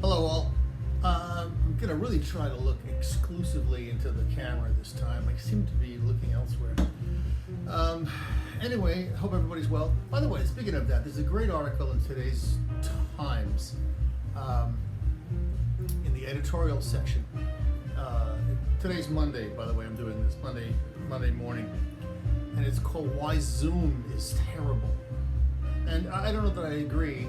Hello all. I'm going to really try to look exclusively into the camera this time. I seem to be looking elsewhere. Anyway, hope everybody's well. By the way, speaking of that, there's a great article in today's Times in the editorial section. Today's Monday, by the way, I'm doing this Monday morning, and it's called Why Zoom is Terrible. And I don't know that I agree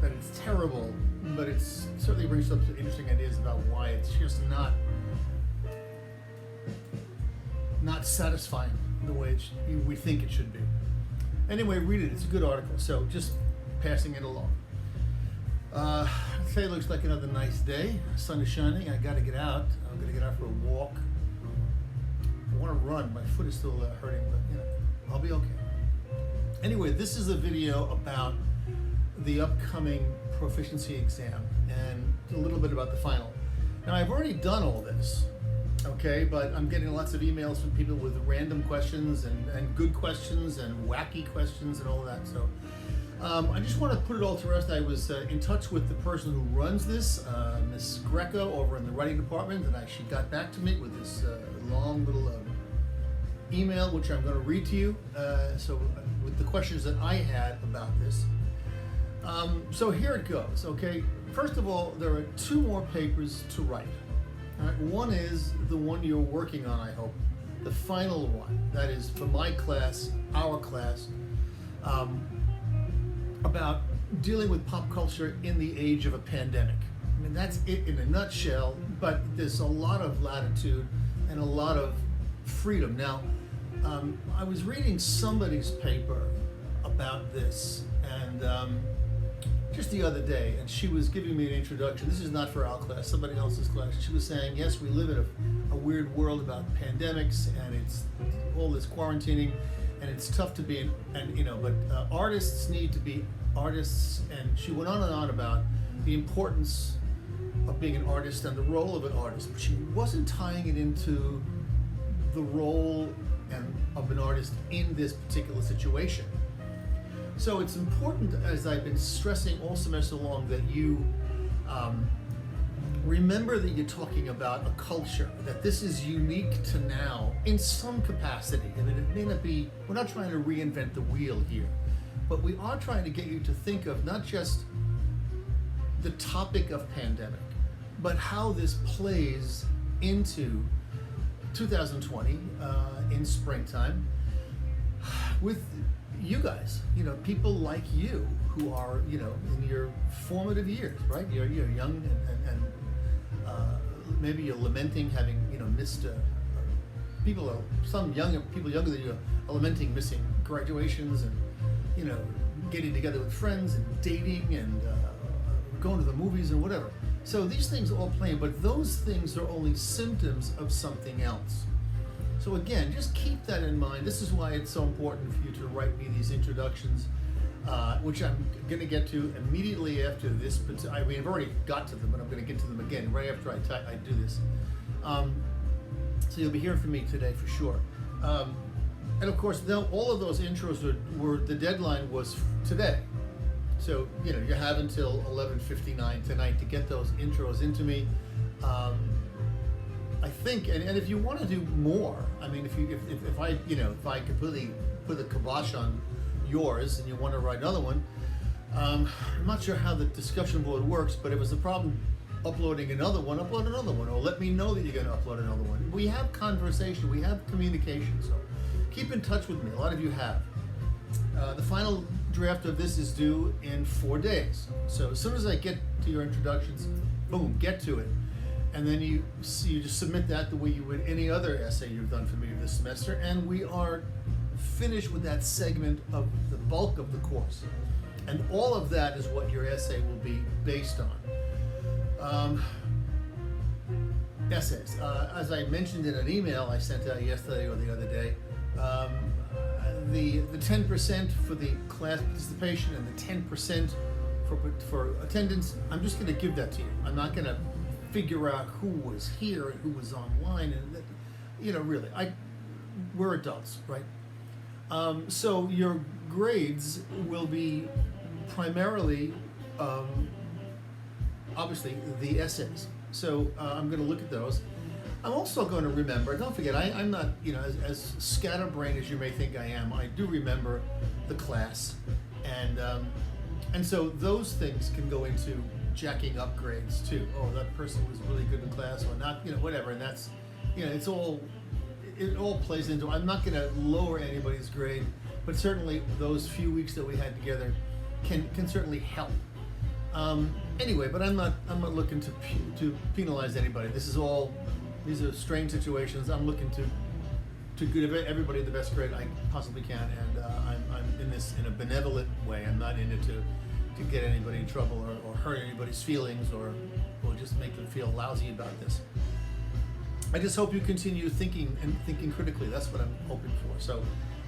that it's terrible, but it certainly brings up some interesting ideas about why it's just not satisfying the way we think it should be. Anyway, read it. It's a good article. So just passing it along. Today looks like another nice day. The sun is shining. I got to get out. I'm going to get out for a walk. I want to run. My foot is still hurting, but I'll be okay. Anyway, this is a video about the upcoming proficiency exam and a little bit about the final. Now, I've already done all this, okay, but I'm getting lots of emails from people with random questions and good questions and wacky questions and all that. So I just want to put it all to rest. I was in touch with the person who runs this, Miss Greco, over in the writing department, and she got back to me with this long little email, which I'm going to read to you. So with the questions that I had about this. So here it goes, okay? First of all, there are 2 more papers to write. All right? One is the one you're working on, I hope. The final one, that is for my class, our class, about dealing with pop culture in the age of a pandemic. I mean, that's it in a nutshell, but there's a lot of latitude and a lot of freedom. Now, I was reading somebody's paper about this, and just the other day, and she was giving me an introduction. This is not for our class, somebody else's class. She was saying, yes, we live in a weird world about pandemics, and it's all this quarantining, and it's tough to be, but artists need to be artists. And she went on about the importance of being an artist and the role of an artist, but she wasn't tying it into the role of an artist in this particular situation. So it's important, as I've been stressing all semester long, that you remember that you're talking about a culture, that this is unique to now in some capacity. I mean, it may not be, we're not trying to reinvent the wheel here, but we are trying to get you to think of not just the topic of pandemic, but how this plays into 2020 in springtime with you guys, people like you who are, in your formative years, right? You're young and maybe you're lamenting having, missed, some people younger than you are lamenting missing graduations and, getting together with friends and dating and going to the movies and whatever. So these things all play in, but those things are only symptoms of something else. So again, just keep that in mind. This is why it's so important for you to write me these introductions, which I'm going to get to immediately after this. I mean, I've already got to them, but I'm going to get to them again right after I do this. So you'll be hearing from me today for sure. And of course, all of those intros were the deadline was today. So, you have until 11:59 tonight to get those intros into me. I think, and if you want to do more, I mean, if I completely put the kibosh on yours and you want to write another one, I'm not sure how the discussion board works, but if it's a problem uploading another one, upload another one, or let me know that you're going to upload another one. We have conversation, we have communication, so keep in touch with me. A lot of you have. The final draft of this is due in 4 days. So as soon as I get to your introductions, boom, get to it. And then you just submit that the way you would any other essay you've done for me this semester, and we are finished with that segment of the bulk of the course. And all of that is what your essay will be based on. Essays. As I mentioned in an email I sent out yesterday or the other day, the 10% for the class participation and the 10% for attendance, I'm just going to give that to you. I'm not going to figure out who was here and who was online, and really, we're adults, right? So your grades will be primarily obviously the essays. So I'm going to look at those. I'm also going to remember, don't forget, I'm not, as scatterbrained as you may think I am, I do remember the class. And so those things can go into jacking up grades too. Oh, that person was really good in class or not, whatever. And that's, it all plays into, I'm not going to lower anybody's grade, but certainly those few weeks that we had together can certainly help. Anyway, but I'm not looking to penalize anybody. These are strange situations. I'm looking to give everybody the best grade I possibly can, and I'm in this in a benevolent way. I'm not in it to get anybody in trouble or hurt anybody's feelings or just make them feel lousy about this. I just hope you continue thinking critically. That's what I'm hoping for.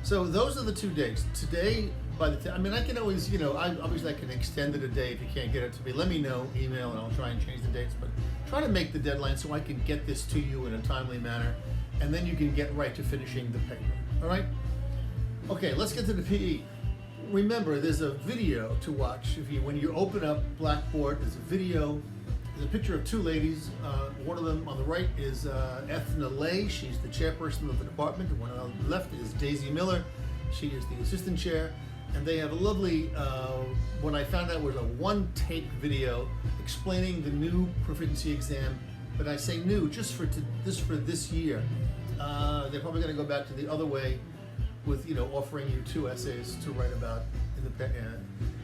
So those are the 2 days. Today, by the time, I can always, obviously I can extend it a day if you can't get it to me. Let me know, email, and I'll try and change the dates. But try to make the deadline so I can get this to you in a timely manner, and then you can get right to finishing the paper. All right? Okay, let's get to the PE. Remember, there's a video to watch. When you open up Blackboard, there's a video. There's a picture of 2 ladies. One of them on the right is Ethna Lay. She's the chairperson of the department. The one on the left is Daisy Miller. She is the assistant chair. And they have a lovely, what I found out was a 1-take video explaining the new proficiency exam. But I say new just for this year. They're probably going to go back to the other way with offering you 2 essays to write about in the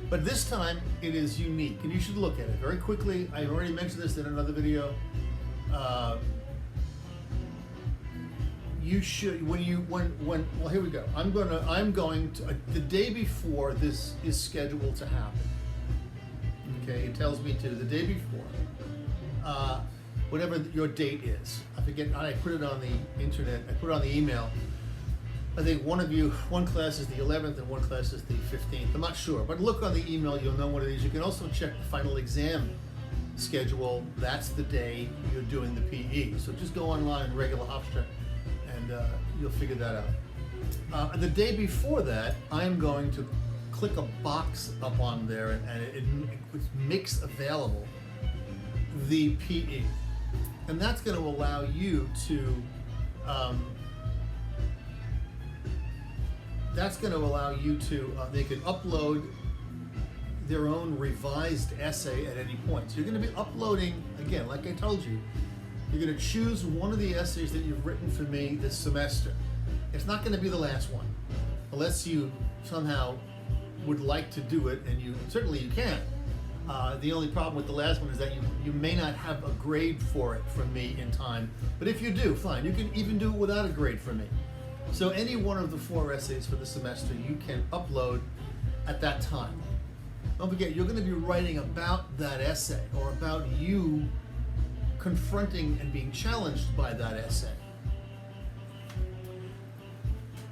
but this time it is unique, and you should look at it very quickly. I already mentioned this in another video. You should well, here we go. I'm going to the day before this is scheduled to happen. Okay, it tells me to the day before, whatever your date is. I forget. I put it on the internet. I put it on the email. I think one class is the 11th and one class is the 15th. I'm not sure, but look on the email, you'll know what it is. You can also check the final exam schedule. That's the day you're doing the PE. So just go online, regular Hofstra, and you'll figure that out. The day before that, I'm going to click a box up on there, and it makes available the PE. And that's going to allow you to they can upload their own revised essay at any point. So you're going to be uploading, again, like I told you, you're going to choose one of the essays that you've written for me this semester. It's not going to be the last one, unless you somehow would like to do it, and certainly you can. The only problem with the last one is that you may not have a grade for it from me in time, but if you do, fine. You can even do it without a grade from me. So any one of the 4 essays for the semester you can upload at that time. Don't forget, you're going to be writing about that essay or about you confronting and being challenged by that essay.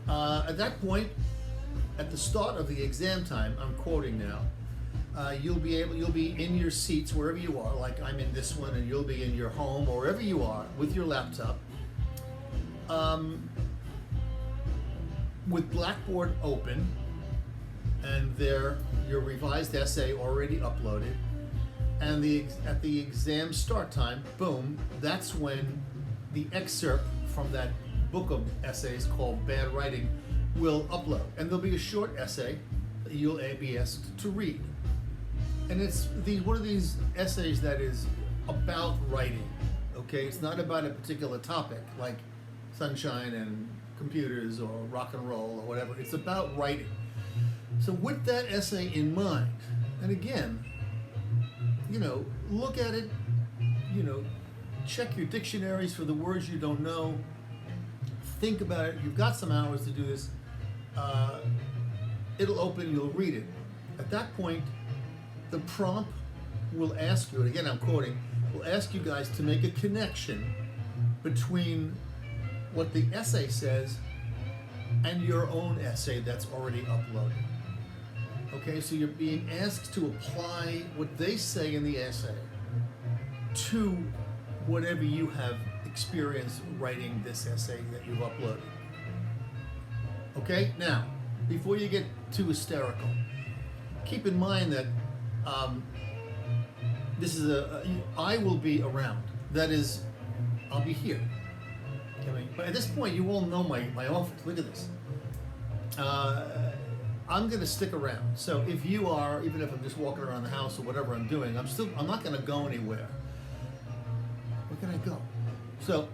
At that point, at the start of the exam time, I'm quoting now, you'll be in your seats wherever you are, like I'm in this one, and you'll be in your home or wherever you are with your laptop. With Blackboard open, and there your revised essay already uploaded, and at the exam start time, boom, that's when the excerpt from that book of essays called Bad Writing will upload, and there'll be a short essay that you'll be asked to read, and it's one of these essays that is about writing. Okay, it's not about a particular topic like sunshine and computers or rock and roll or whatever. It's about writing. So with that essay in mind, and again, look at it, check your dictionaries for the words you don't know, think about it. You've got some hours to do this. It'll open, you'll read it. At that point, the prompt will ask you, and again I'm quoting, will ask you guys to make a connection between what the essay says and your own essay that's already uploaded. Okay, so you're being asked to apply what they say in the essay to whatever you have experienced writing this essay that you've uploaded. Okay, now, before you get too hysterical, keep in mind that this is I will be around. That is, I'll be here. Okay, but at this point, you all know my office. Look at this. I'm going to stick around. So if you are, even if I'm just walking around the house or whatever I'm doing, I'm not going to go anywhere. Where can I go? So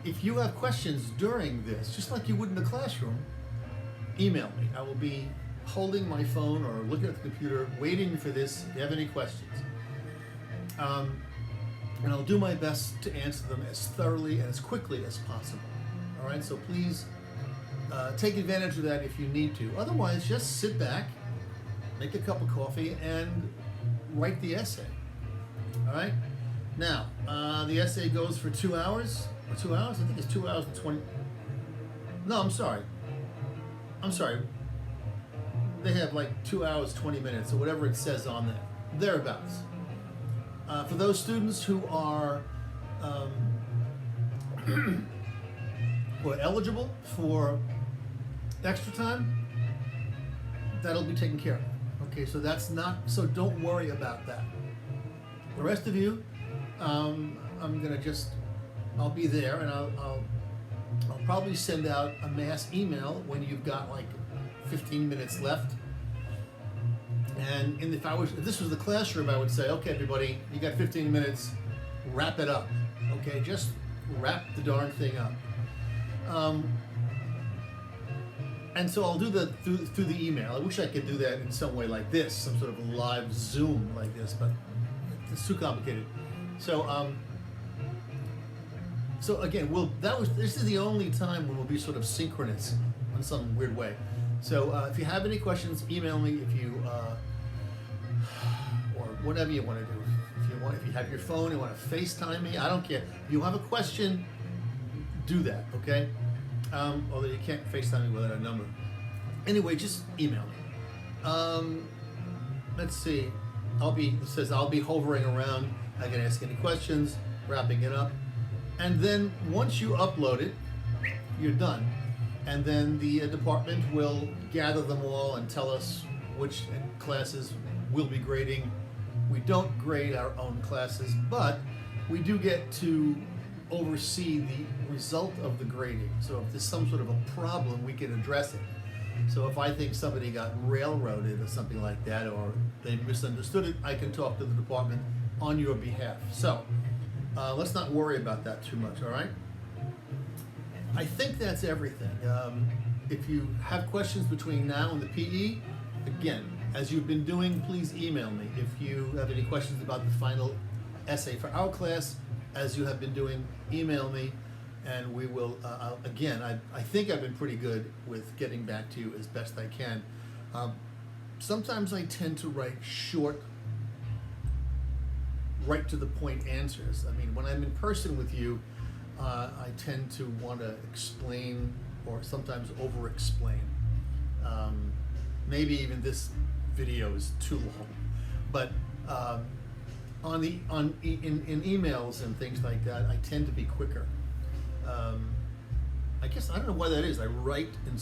if you have questions during this, just like you would in the classroom, email me. I will be holding my phone or looking at the computer, waiting for this if you have any questions. And I'll do my best to answer them as thoroughly and as quickly as possible. All right, so please take advantage of that if you need to. Otherwise, just sit back, make a cup of coffee, and write the essay. All right? Now, the essay goes for 2 hours. Or 2 hours? I think it's 2 hours and 20. No, I'm sorry. They have like 2 hours, 20 minutes, or whatever it says on there. Thereabouts. For those students who are eligible for extra time, that'll be taken care of. Okay, so that's not, so don't worry about that. The rest of you, I'll be there, and I'll probably send out a mass email when you've got like 15 minutes left. And if this was the classroom, I would say, okay, everybody, you got 15 minutes, wrap it up. Okay, just wrap the darn thing up. And so I'll do that through the email. I wish I could do that in some way like this, some sort of live Zoom like this, but it's too complicated. So again, this is the only time when we'll be sort of synchronous in some weird way. So if you have any questions, email me. If you or whatever you want to do. If you have your phone and want to FaceTime me, I don't care. If you have a question, do that. Okay. Although you can't FaceTime me without a number. Anyway, just email me. Let's see. It says I'll be hovering around. I can ask any questions. Wrapping it up, and then once you upload it, you're done. And then the department will gather them all and tell us which classes we'll be grading. We don't grade our own classes, but we do get to oversee the result of the grading. So if there's some sort of a problem, we can address it. So if I think somebody got railroaded or something like that, or they misunderstood it, I can talk to the department on your behalf. So let's not worry about that too much, all right? I think that's everything. If you have questions between now and the PE, again, as you've been doing, please email me. If you have any questions about the final essay for our class, as you have been doing, email me, and we will, again, I think I've been pretty good with getting back to you as best I can. Sometimes I tend to write short, right to the point answers. I mean, when I'm in person with you, I tend to want to explain or sometimes over-explain. Maybe even this video is too long, but in emails and things like that, I tend to be quicker. I guess I don't know why that is. I write in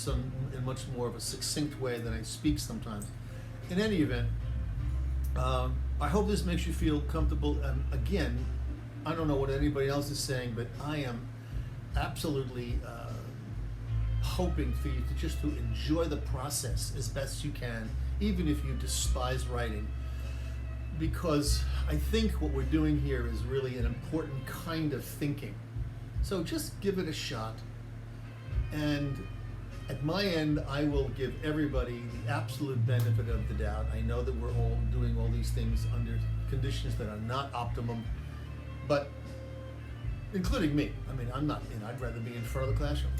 much more of a succinct way than I speak sometimes. In any event, I hope this makes you feel comfortable. Again, I don't know what anybody else is saying, but I am absolutely hoping for you to enjoy the process as best you can, even if you despise writing, because I think what we're doing here is really an important kind of thinking. So just give it a shot, and at my end, I will give everybody the absolute benefit of the doubt. I know that we're all doing all these things under conditions that are not optimum, but including me. I mean, I'm not, I'd rather be in front of the classroom.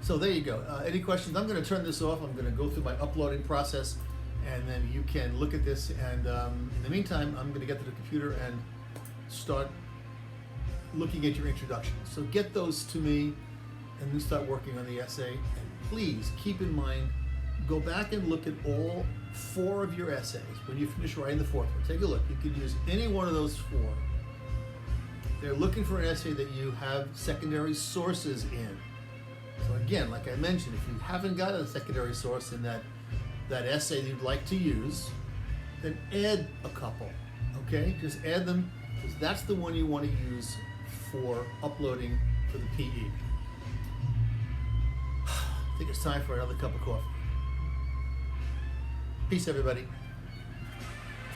So there you go. Any questions? I'm going to turn this off. I'm going to go through my uploading process, and then you can look at this. And in the meantime, I'm going to get to the computer and start looking at your introduction. So get those to me, and we start working on the essay. And please keep in mind, go back and look at all 4 of your essays. When you finish writing the 4th one, take a look. You can use any one of those 4. They're looking for an essay that you have secondary sources in. So again, like I mentioned, if you haven't got a secondary source in that essay that you'd like to use, then add a couple, okay? Just add them, because that's the one you want to use for uploading for the PE. I think it's time for another cup of coffee. Peace, everybody.